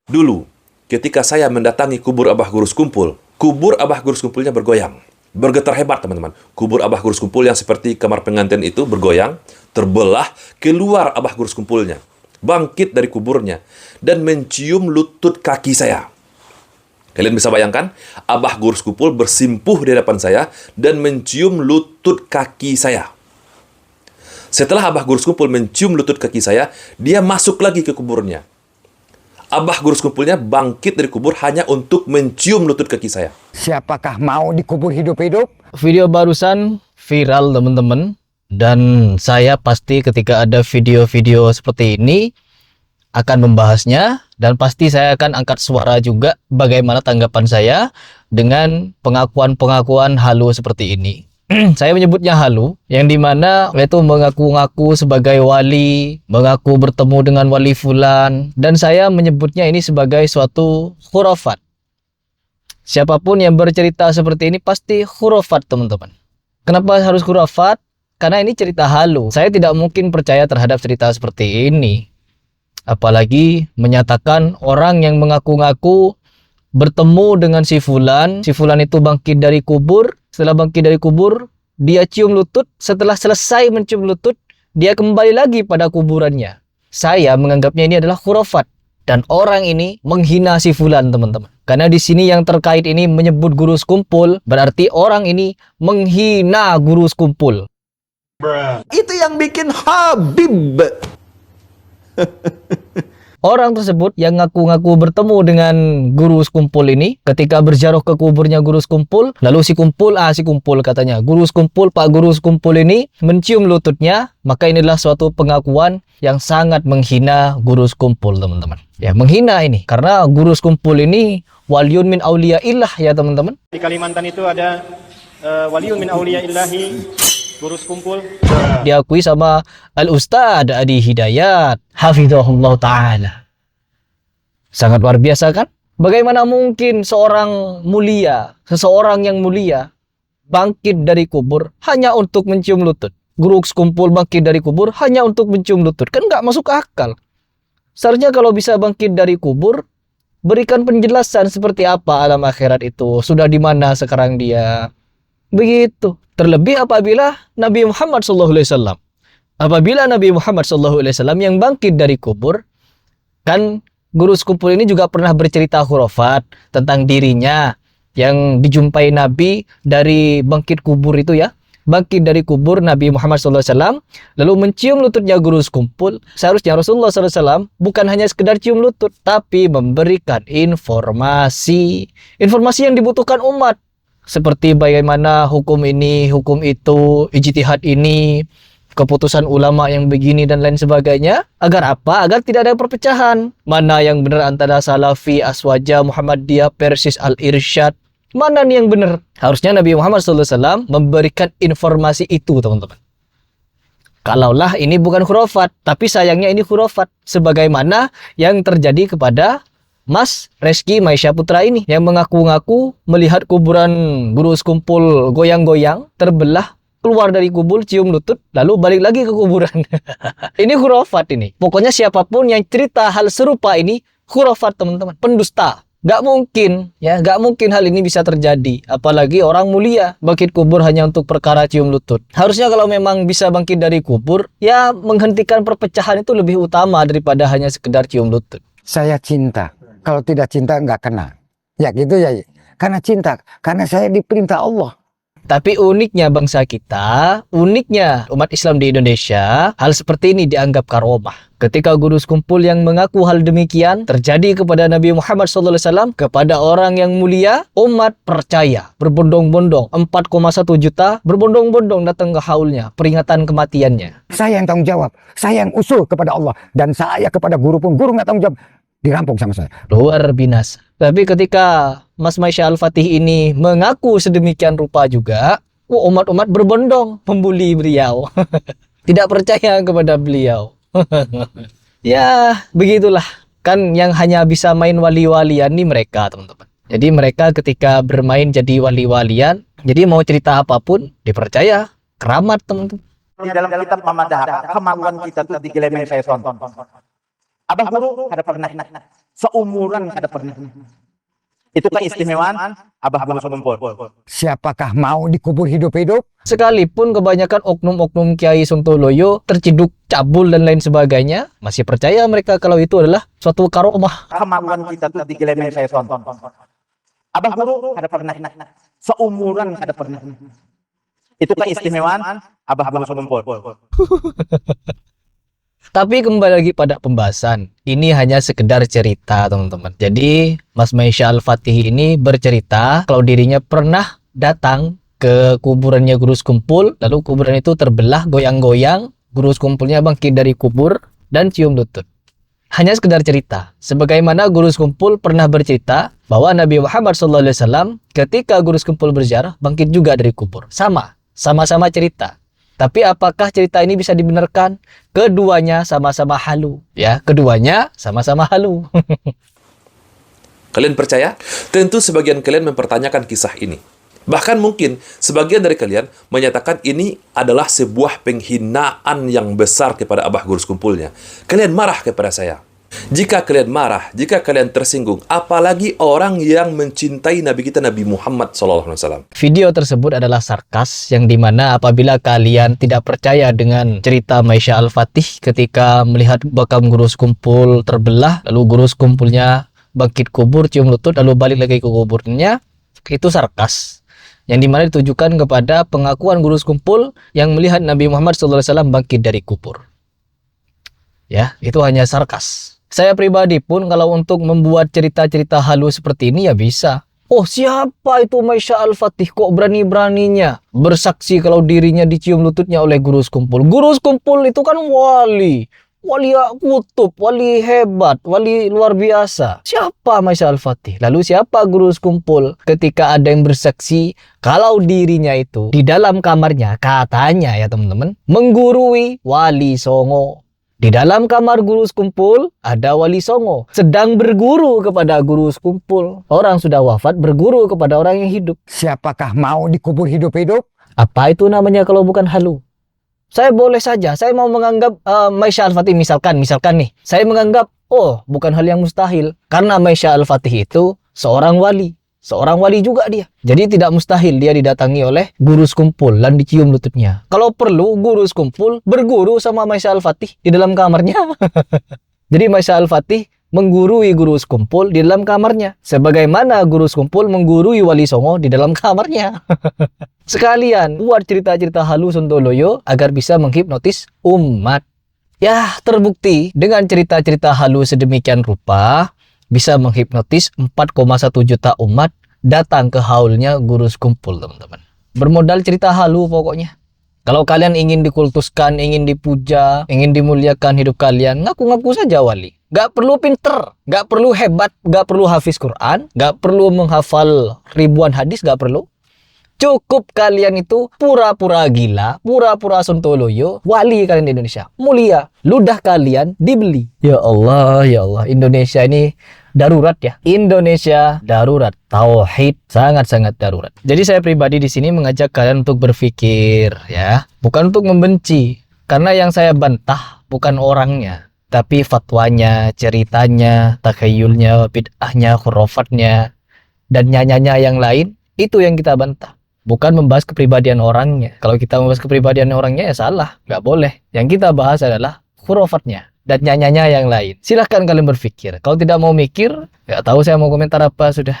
Dulu, ketika saya mendatangi kubur Abah Guru Skumpul, kubur Abah Guru Skumpulnya bergoyang. Bergetar hebat, teman-teman. Kubur Abah Guru Skumpul yang seperti kamar pengantin itu bergoyang, terbelah, keluar Abah Guru Skumpulnya. Bangkit dari kuburnya, dan mencium lutut kaki saya. Kalian bisa bayangkan, Abah Guru Skumpul bersimpuh di hadapan saya, dan mencium lutut kaki saya. Setelah Abah Guru Skumpul mencium lutut kaki saya, dia masuk lagi ke kuburnya. Abah Guru Skumpulnya bangkit dari kubur hanya untuk mencium lutut kaki saya. Siapakah mau dikubur hidup-hidup? Video barusan viral, teman-teman. Dan saya pasti ketika ada video-video seperti ini akan membahasnya. Dan pasti saya akan angkat suara juga bagaimana tanggapan saya dengan pengakuan-pengakuan halu seperti ini. Saya menyebutnya halu, yang dimana itu mengaku-ngaku sebagai wali, mengaku bertemu dengan wali fulan, dan saya menyebutnya ini sebagai suatu khurafat. Siapapun yang bercerita seperti ini pasti khurafat, teman-teman. Kenapa harus khurafat? Karena ini cerita halu. Saya tidak mungkin percaya terhadap cerita seperti ini. Apalagi menyatakan orang yang mengaku-ngaku bertemu dengan si fulan itu bangkit dari kubur. Setelah bangkit dari kubur, dia cium lutut. Setelah selesai mencium lutut, dia kembali lagi pada kuburannya. Saya menganggapnya ini adalah khurafat. Dan orang ini menghina si fulan, teman-teman. Karena di sini yang terkait ini menyebut Guru Skumpul, berarti orang ini menghina Guru Skumpul. Itu yang bikin Habib. Orang tersebut yang ngaku-ngaku bertemu dengan Guru Skumpul ini ketika berziarah ke kuburnya Guru Skumpul, lalu si kumpul katanya, Guru Skumpul, Pak Guru Skumpul ini mencium lututnya, maka ini adalah suatu pengakuan yang sangat menghina Guru Skumpul, teman-teman. Ya, menghina ini karena Guru Skumpul ini waliun min auliyaillah, ya teman-teman. Di Kalimantan itu ada waliun min auliyaillahi, Guru Skumpul. Diakui sama Al-Ustadz Adi Hidayat, hafizahullah ta'ala. Sangat luar biasa kan? Bagaimana mungkin seseorang yang mulia, bangkit dari kubur hanya untuk mencium lutut? Guru Skumpul bangkit dari kubur hanya untuk mencium lutut. Kan nggak masuk akal. Seharusnya kalau bisa bangkit dari kubur, berikan penjelasan seperti apa alam akhirat itu. Sudah di mana sekarang dia? Begitu. Terlebih apabila Nabi Muhammad SAW. Apabila Nabi Muhammad SAW yang bangkit dari kubur, kan Guru Skumpul ini juga pernah bercerita khurafat tentang dirinya yang dijumpai Nabi dari bangkit kubur itu, ya. Bangkit dari kubur Nabi Muhammad SAW, lalu mencium lututnya Guru Skumpul. Seharusnya Rasulullah SAW bukan hanya sekedar cium lutut, tapi memberikan informasi yang dibutuhkan umat. Seperti bagaimana hukum ini, hukum itu, ijtihad ini, keputusan ulama yang begini dan lain sebagainya. Agar apa? Agar tidak ada perpecahan. Mana yang benar antara Salafi, Aswaja, Muhammadiyah, Persis, Al-Irsyad. Mana nih yang benar? Harusnya Nabi Muhammad SAW memberikan informasi itu, teman-teman. Kalaulah ini bukan khurafat, tapi sayangnya ini khurafat. Sebagaimana yang terjadi kepada Mas Reski Maisha Putra ini, yang mengaku-ngaku melihat kuburan Guru Skumpul goyang-goyang, terbelah, keluar dari kubur, cium lutut, lalu balik lagi ke kuburan. Ini khurafat ini. Pokoknya siapapun yang cerita hal serupa ini khurafat, teman-teman. Pendusta. Gak mungkin, ya, gak mungkin hal ini bisa terjadi. Apalagi orang mulia bangkit kubur hanya untuk perkara cium lutut. Harusnya kalau memang bisa bangkit dari kubur, ya menghentikan perpecahan itu lebih utama daripada hanya sekedar cium lutut. Saya cinta. Kalau tidak cinta nggak kena. Ya gitu ya. Karena cinta. Karena saya diperintah Allah. Tapi uniknya bangsa kita, uniknya umat Islam di Indonesia, hal seperti ini dianggap karomah. Ketika Guru Skumpul yang mengaku hal demikian terjadi kepada Nabi Muhammad SAW, kepada orang yang mulia, umat percaya. Berbondong-bondong, 4,1 juta berbondong-bondong datang ke haulnya, peringatan kematiannya. Saya yang tanggung jawab. Saya yang usul kepada Allah. Dan saya kepada guru pun. Guru nggak tanggung jawab. Dirampok sama saya. Luar binasa. Tapi ketika Mas Maisha Al-Fatih ini mengaku sedemikian rupa juga, umat-umat berbondong membuli beliau. Tidak percaya kepada beliau. Ya, begitulah. Kan yang hanya bisa main wali-walian ini mereka, teman-teman. Jadi mereka ketika bermain jadi wali-walian, jadi mau cerita apapun dipercaya. Keramat, teman-teman. Dalam kitab Mamadahab, kemampuan kita tuh digelembeng syaitan. Abah Guru ada pernah seumuran kada pernah. Itu keistimewaan Abah Gurus Kumpul. Siapakah mau dikubur hidup-hidup? Sekalipun kebanyakan oknum-oknum Kiai Sontoloyo terciduk cabul dan lain sebagainya, masih percaya mereka kalau itu adalah suatu karomah. Kemampuan kita tuh digelemen saya tonton. Abah Guru kada pernah. Seumuran kada pernah. Itu keistimewaan Abah Gurus Kumpul. Tapi kembali lagi pada pembahasan, ini hanya sekedar cerita teman-teman. Jadi Mas Maisha Al-Fatih ini bercerita kalau dirinya pernah datang ke kuburannya Gurus Kumpul, lalu kuburan itu terbelah, goyang-goyang, Gurus Kumpulnya bangkit dari kubur dan cium lutut. Hanya sekedar cerita. Sebagaimana Gurus Kumpul pernah bercerita bahwa Nabi Muhammad SAW ketika Gurus Kumpul berziarah bangkit juga dari kubur. Sama-sama cerita. Tapi apakah cerita ini bisa dibenarkan? Keduanya sama-sama halu. Ya, keduanya sama-sama halu. Kalian percaya? Tentu sebagian kalian mempertanyakan kisah ini. Bahkan mungkin sebagian dari kalian menyatakan ini adalah sebuah penghinaan yang besar kepada Abah Gurus Kumpulnya. Kalian marah kepada saya. Jika kalian marah, jika kalian tersinggung, apalagi orang yang mencintai Nabi kita Nabi Muhammad SAW. Video tersebut adalah sarkas yang dimana apabila kalian tidak percaya dengan cerita Maisha Al-Fatih ketika melihat makam Gurus Kumpul terbelah, lalu Gurus Kumpulnya bangkit kubur, cium lutut, lalu balik lagi ke kuburnya, itu sarkas. Yang dimana ditujukan kepada pengakuan Gurus Kumpul yang melihat Nabi Muhammad SAW bangkit dari kubur. Ya, itu hanya sarkas. Saya pribadi pun kalau untuk membuat cerita-cerita halu seperti ini ya bisa. Oh, siapa itu Maisha Al-Fatih kok berani-beraninya bersaksi kalau dirinya dicium lututnya oleh Gurus Kumpul. Gurus Kumpul itu kan wali kutub, wali hebat, wali luar biasa. Siapa Maisha Al-Fatih? Lalu siapa Gurus Kumpul ketika ada yang bersaksi kalau dirinya itu di dalam kamarnya, katanya ya teman-teman, menggurui Wali Songo. Di dalam kamar Gurus Kumpul ada Wali Songo sedang berguru kepada Gurus Kumpul. Orang sudah wafat berguru kepada orang yang hidup. Siapakah mau dikubur hidup-hidup? Apa itu namanya kalau bukan halu? Saya boleh saja, saya mau menganggap Maisha Al-Fatih misalkan nih, saya menganggap bukan hal yang mustahil karena Maisha Al-Fatih itu seorang wali juga dia. Jadi tidak mustahil dia didatangi oleh Gurus Kumpul dan dicium lututnya. Kalau perlu Gurus Kumpul berguru sama Maisha Al-Fatih di dalam kamarnya. Jadi Maisha Al-Fatih menggurui Gurus Kumpul di dalam kamarnya, sebagaimana Gurus Kumpul menggurui Wali Songo di dalam kamarnya. Sekalian buat cerita-cerita halu Sontoloyo agar bisa menghipnotis umat. Ya, terbukti dengan cerita-cerita halu sedemikian rupa bisa menghipnotis 4,1 juta umat datang ke haulnya Gurus Kumpul, teman-teman. Bermodal cerita halu pokoknya. Kalau kalian ingin dikultuskan, ingin dipuja, ingin dimuliakan hidup kalian, ngaku-ngaku saja wali. Gak perlu pinter, gak perlu hebat, gak perlu hafiz Quran, gak perlu menghafal ribuan hadis, gak perlu. Cukup kalian itu pura-pura gila, pura-pura Sontoloyo, wali kalian di Indonesia. Mulia, ludah kalian dibeli. Ya Allah, Indonesia ini darurat ya. Indonesia darurat. Tauhid sangat-sangat darurat. Jadi saya pribadi di sini mengajak kalian untuk berpikir ya, bukan untuk membenci. Karena yang saya bantah bukan orangnya, tapi fatwanya, ceritanya, takhayulnya, bid'ahnya, khurafatnya, dan nyanyanya yang lain, itu yang kita bantah. Bukan membahas kepribadian orangnya. Kalau kita membahas kepribadian orangnya ya salah, nggak boleh. Yang kita bahas adalah khurafatnya dan nyanyanya yang lain. Silahkan kalian berpikir. Kalau tidak mau mikir, nggak tahu saya mau komentar apa sudah.